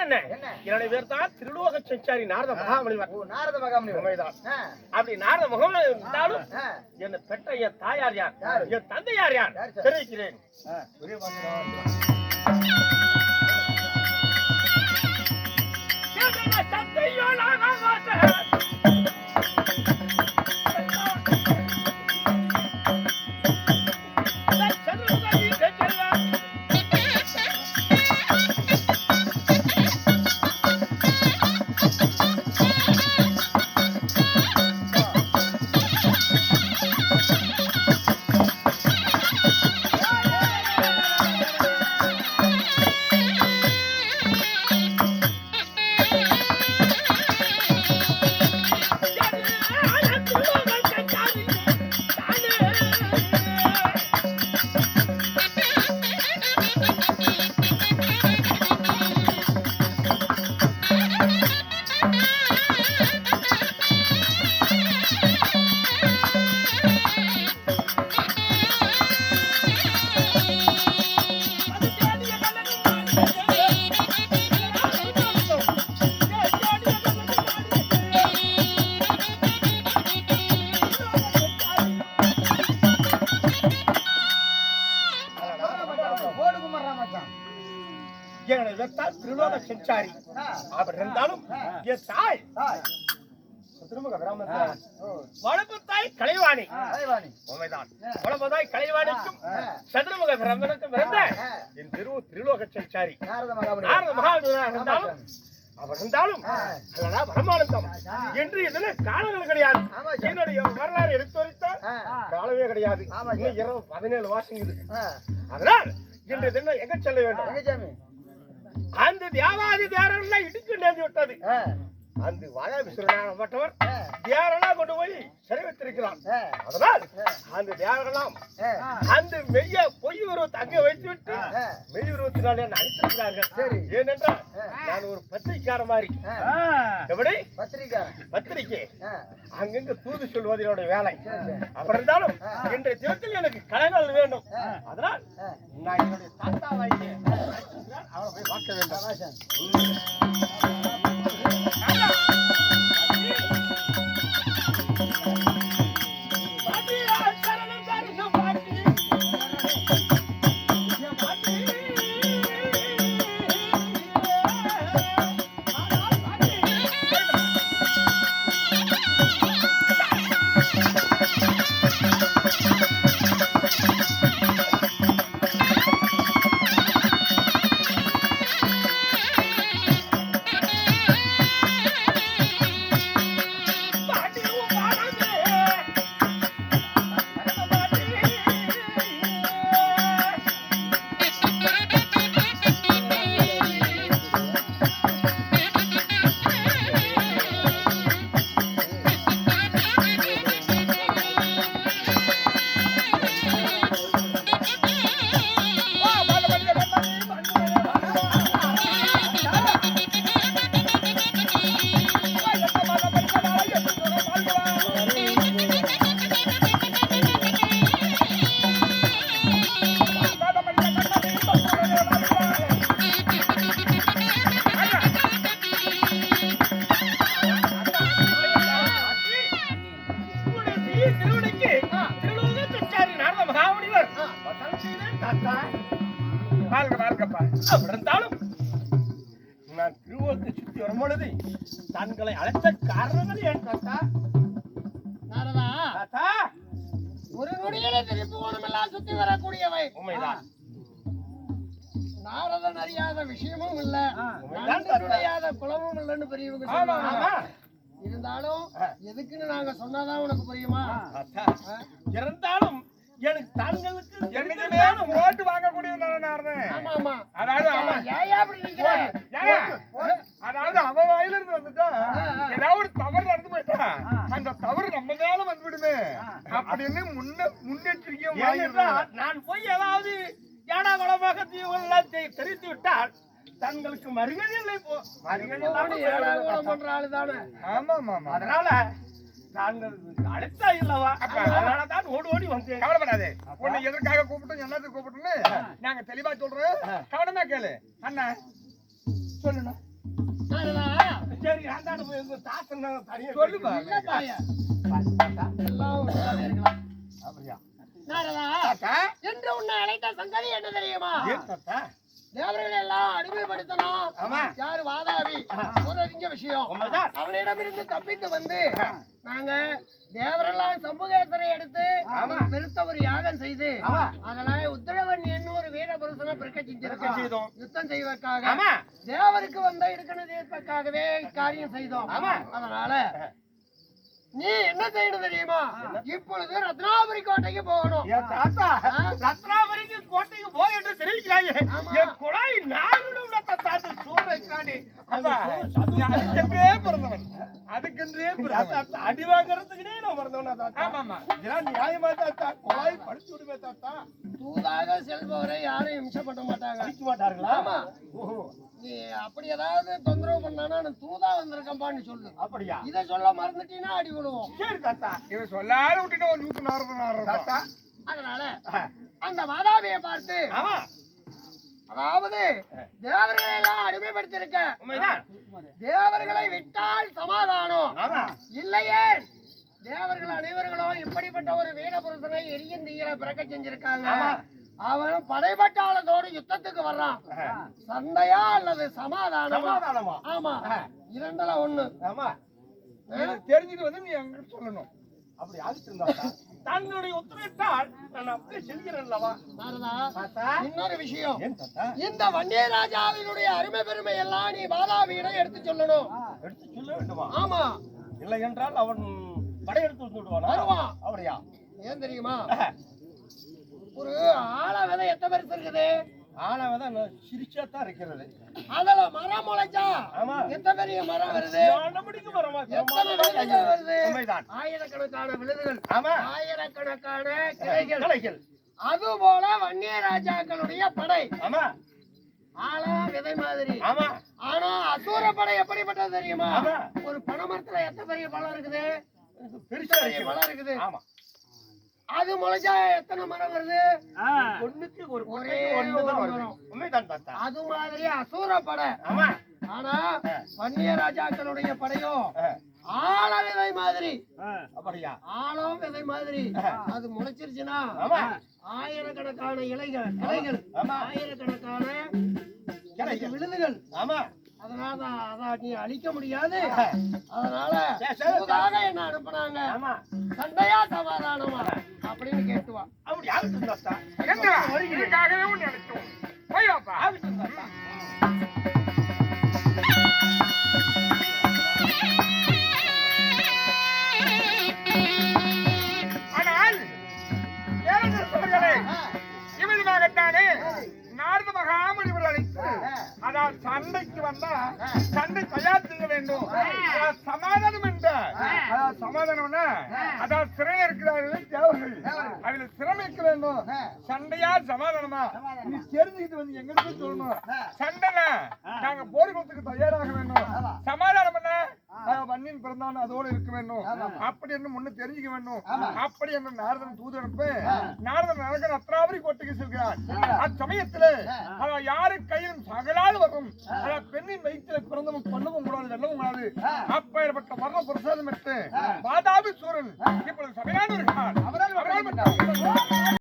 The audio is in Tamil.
என்ன என்னுடைய பேர் தான் திருலோக சஞ்சாரி நாரத மகாமுனிவர். நாரத மகாமுனிவர் உண்மைதான். அப்படி நாரத மகாமுனிவர் இருந்தாலும் என்ன பெற்ற என் தாயார் யார், என் தந்தையார் யார் தெரிவிக்கிறேன். திருலோக சஞ்சாரி அப்படி இருந்தாலும் என் தாய் திருமுக கிராமத்தில் வளர்ப்பு தாய் கலைவாணி. உண்மைதான். வளர்ப்பு தாய் கலைவாணிக்கும் சதுர்முக பிரம்மனுக்கும் பிறந்த என் திருலோக சஞ்சாரி நாரத மகாமுனிவராக இருந்தாலும் அவர் இருந்தாலும் பிரம்மானந்தம் என்று இதுல காலங்கள் கிடையாது. என்னுடைய வரலாறு எடுத்து வரைத்தால் காலமே கிடையாது. இன்னும் 17 வருஷம். அதனால் இன்று தினம் எங்க செல்ல வேண்டும்? அந்த தேவாதி தேரெல்லாம் இடிச்சு நேர்ந்து விட்டது. அந்த வாயா விசுவப்பட்டவர் தேரெல்லாம் கொண்டு போய் சிறை வைத்திருக்கிறான். அதனால் அந்த தேரெல்லாம் அந்த மெய்ய பொய் உருவத்தை அங்கே வைத்து விட்டு மெய் உருவத்தினால் என்ன அழித்திருக்கிறார்கள். ஏனென்றால் நான் ஒரு பத்திரிக்கார மாதிரி. எப்படி பத்திரிக்கை அங்கங்க தூது சொல்வது என்னோட வேலை. அப்படி இருந்தாலும் இன்றைய தினத்தில் எனக்கு கலைகள் வேண்டும். அதனால் நான் என்னுடைய தாத்தா வாங்கி அவரை போய் பார்க்க வேண்டும். நான் திருவோத்தை சுத்தி வரும்பொழுது தங்களை அழைத்த காரணங்கள் ஏன் தாத்தா? ஒரு நொடியிலே திருப்பி ஓணமெல்லாம் சுத்தி வரக்கூடியவை. உண்மைதான். நாரதன் அறியாத விஷயமும் இல்ல, அறியாத குலமும் இல்லைன்னு பெரியவங்க சொன்னாங்க. இருந்தாலும் எதுக்குன்னு நாங்க சொன்னாதான் உனக்கு புரியுமா? இருந்தாலும் எனக்கு தாங்களுக்கு ஓட்டு வாங்கக்கூடிய அதாவது அவ வாயில இருந்து வந்துட்டா ஏதாவது ஒரு தவறு நடந்து போயிட்டா அந்த தவறு நம்ம மேல வந்துவிடுமே அப்படின்னு முன்னெச்சரிக்கை. நான் போய் ஏதாவது ஏடா குளமாக தீவெல்லாம் தெரிவித்து விட்டால் தங்களுக்கு மரியாதை இல்லை. பண்ற ஆளு தானே. ஆமா ஆமா. அதனால நாங்கள் அழைத்தா இல்லவா, அதனாலதான் ஓடி ஓடி வந்து. கவலைப்படாதே, உன்னை எதற்காக கூப்பிட்டோம் என்னது கூப்பிட்டோம்னு நாங்க தெளிவா சொல்றோம். கவனமா கேளு. அண்ணா சொல்லுண்ணா. வேண்டாம் போய் எங்க தாத்தன் தனியா சொல்லுப்பா. இல்ல தாயா. எல்லாம் ஒன்றாவே இருக்கலாம். அப்படியா நாரதா, தாத்தா என்று உன்னை அழைத்த சங்கதி என்ன தெரியுமா? ஏன் தாத்தா தேவர்களை எல்லாம் அடிமைப்படுத்தணும். ஆமா. யாரு வாதாபி சூரலிங்க விஷயம். உண்மைதான். அவனிடமிருந்து தப்பித்து வந்து நாங்க தேவரெல்லாம் சம்புகேசரை எடுத்து பெருத்த ஒரு யாகம் செய்து அதனால உத்தரவன் என்ன ஒரு வீர புருஷனை பிறக்க செஞ்சிருக்கோம். யுத்தம் செய்வதற்காக ஆமா தேவருக்கு வந்த இருக்கணுக்காகவே காரியம் செய்தோம். அதனால நீ என்ன செய்யணும் தெரியுமா? இப்பொழுது ரத்னாபுரி கோட்டைக்கு போகணும். என் தாத்தா ரத்னாபுரிக்கு கோட்டைக்கு போய் என்று தெரிவிக்கிறாங்க. என் குழாய் நானும் தாத்தா சூறை காணி அதுக்கென்றே பிறந்தவன். அதுக்கென்றே தாத்தா அடி வாங்குறதுக்குனே நான் பிறந்தவனா தாத்தா. ஆமா இதெல்லாம் நியாயமா தாத்தா? குழாய் படிச்சு விடுமே தாத்தா. தூதாக செல்பவரை யாரும் இம்சை பண்ண மாட்டாங்க. அடிக்க மாட்டார்களா? ஆமா. நீ அப்படி ஏதாவது தொந்தரவு பண்ணானா நான் தூதா வந்திருக்கேன்பான்னு சொல்லு. அப்படியா? இதை சொல்ல மறந்துட்டீங்கன்னா அடி விழுவோம். சரி தாத்தா. இவன் சொல்லாத விட்டுட்டு ஒரு 140 தாத்தா அதனால அந்த வாதாபியை பார்த்து ஆமா அதாவது தேவர்களை எல்லாம் அடிமைப்படுத்திருக்க உண்மைதான். தேவர்களை விட்டால் சமாதானம். ஆமா இல்லையே தேவர்கள் அனைவர்களும் இப்படிப்பட்ட ஒரு வீரபுருஷனை எரியும் தீயில பிறக்க செஞ்சிருக்காங்க. அவன் படைபட்டாளத்தோடு யுத்தத்துக்கு வர்றான். சண்டையா அல்லது சமாதானமா? ஆமா இரண்டுல ஒண்ணு. ஆமா தெரிஞ்சுட்டு வந்து நீ அங்க சொல்லணும். அப்படி ஆகிட்டு தன்னுடைய உத்தரவிட்டால் நான் அப்படியே செல்கிறேன் அல்லவா? இன்னொரு விஷயம், ஏன் தாத்தா? இந்த வன்னியராஜாவினுடைய அருமை பெருமை எல்லாம் நீ வாதாபியிடம் எடுத்து சொல்லணும். எடுத்து சொல்ல வேண்டுமா? ஆமா. இல்லை என்றால் அவன் படையெடுத்து வந்து விடுவானா? வருவான். அப்படியா? ஏன் தெரியுமா? ஒரு ஆழ விதை எத்தனை பெருசு இருக்குது? ஆனாவதான் சிரிச்சாத்தான் இருக்கிறது. அதுல மரம் முளைச்சா ஆமா எத்தனை பெரிய மரம் வருது? எத்தனை விழுதுகள் வருது? உண்மைதான். ஆயிரக்கணக்கான விழுதுகள். ஆமா ஆயிரக்கணக்கான கிளைகள். அது போல வன்னிய ராஜாக்களுடைய படை. ஆமா ஆளா விதை மாதிரி. ஆமா ஆனா அசூர படை எப்படிப்பட்டது தெரியுமா? ஆமா. ஒரு பனைமரத்துல எத்தனை பெரிய பழம் இருக்குது? பெருசா பழம் இருக்குது. ஆமா அது முளைச்சா எத்தனை மரம் வருது? ஒண்ணுக்கு ஒரு ஒரே ஒண்ணுதான் ஒரு வரும். உண்மைதான் தாத்தா. அது மாதிரி அசூர படை. ஆமா ஆனா வன்னிய ராஜாக்களுடைய படையோ ஆழ விதை மாதிரி. அப்படியா? ஆழம் விதை மாதிரி. அது முளைச்சிருச்சுன்னா ஆயிரக்கணக்கான இலைகள் ஆயிரக்கணக்கான விழுதுகள். ஆமா அதனால அத நீ அழிக்க முடியாது. அதனால என்ன அனுப்புனாங்க? சண்டையா சமாதானமா அப்படின்னு கேட்டுவா. அப்படி ஆகட்டும் தாத்தா. என்ன இதுக்காகவே ஒண்ணு நினைச்சோம். போய்வாப்பா. ஆகட்டும் தாத்தா. ஆனால் இவ்விதமாகத்தானே நாரத மகாமுனிவர் அழைத்து அதாவது சண்டைக்கு வந்தா சண்டை தயார் செய்ய வேண்டும். சமாதானம் என்ற சமாதானம்னா அதாவது சிறையில் இருக்கிறார்கள் தேவர்கள் அதுல சிரமிக்க வேண்டும். சண்டையா சமாதானமா நீ தெரிஞ்சுக்கிட்டு வந்து எங்களுக்கு சொல்லணும். சண்டைனா நாங்க போர்க்குளத்துக்கு தயாராக வேண்டும். சமாதானம் என்ன வன்னியின் பிறந்தான் அதோடு இருக்க வேண்டும். அப்படி என்று முன்ன தெரிஞ்சுக்க வேண்டும். அப்படி என்று நாரதன் தூது அனுப்ப நாரதன் நடக்க ரத்னாபுரி கோட்டைக்கு செல்கிறார். அச்சமயத்தில் யாரு கையிலும் சகலால் வரும் பெண்ணின் வயிற்றில பிறந்தவன் கொல்லவும் கூடாது வெல்லவும் கூடாது. அப்பேற்பட்ட மரண பிரசாதம் எடுத்து வாதாபி சூரன் இப்பொழுது சபையான இருக்கிறார்.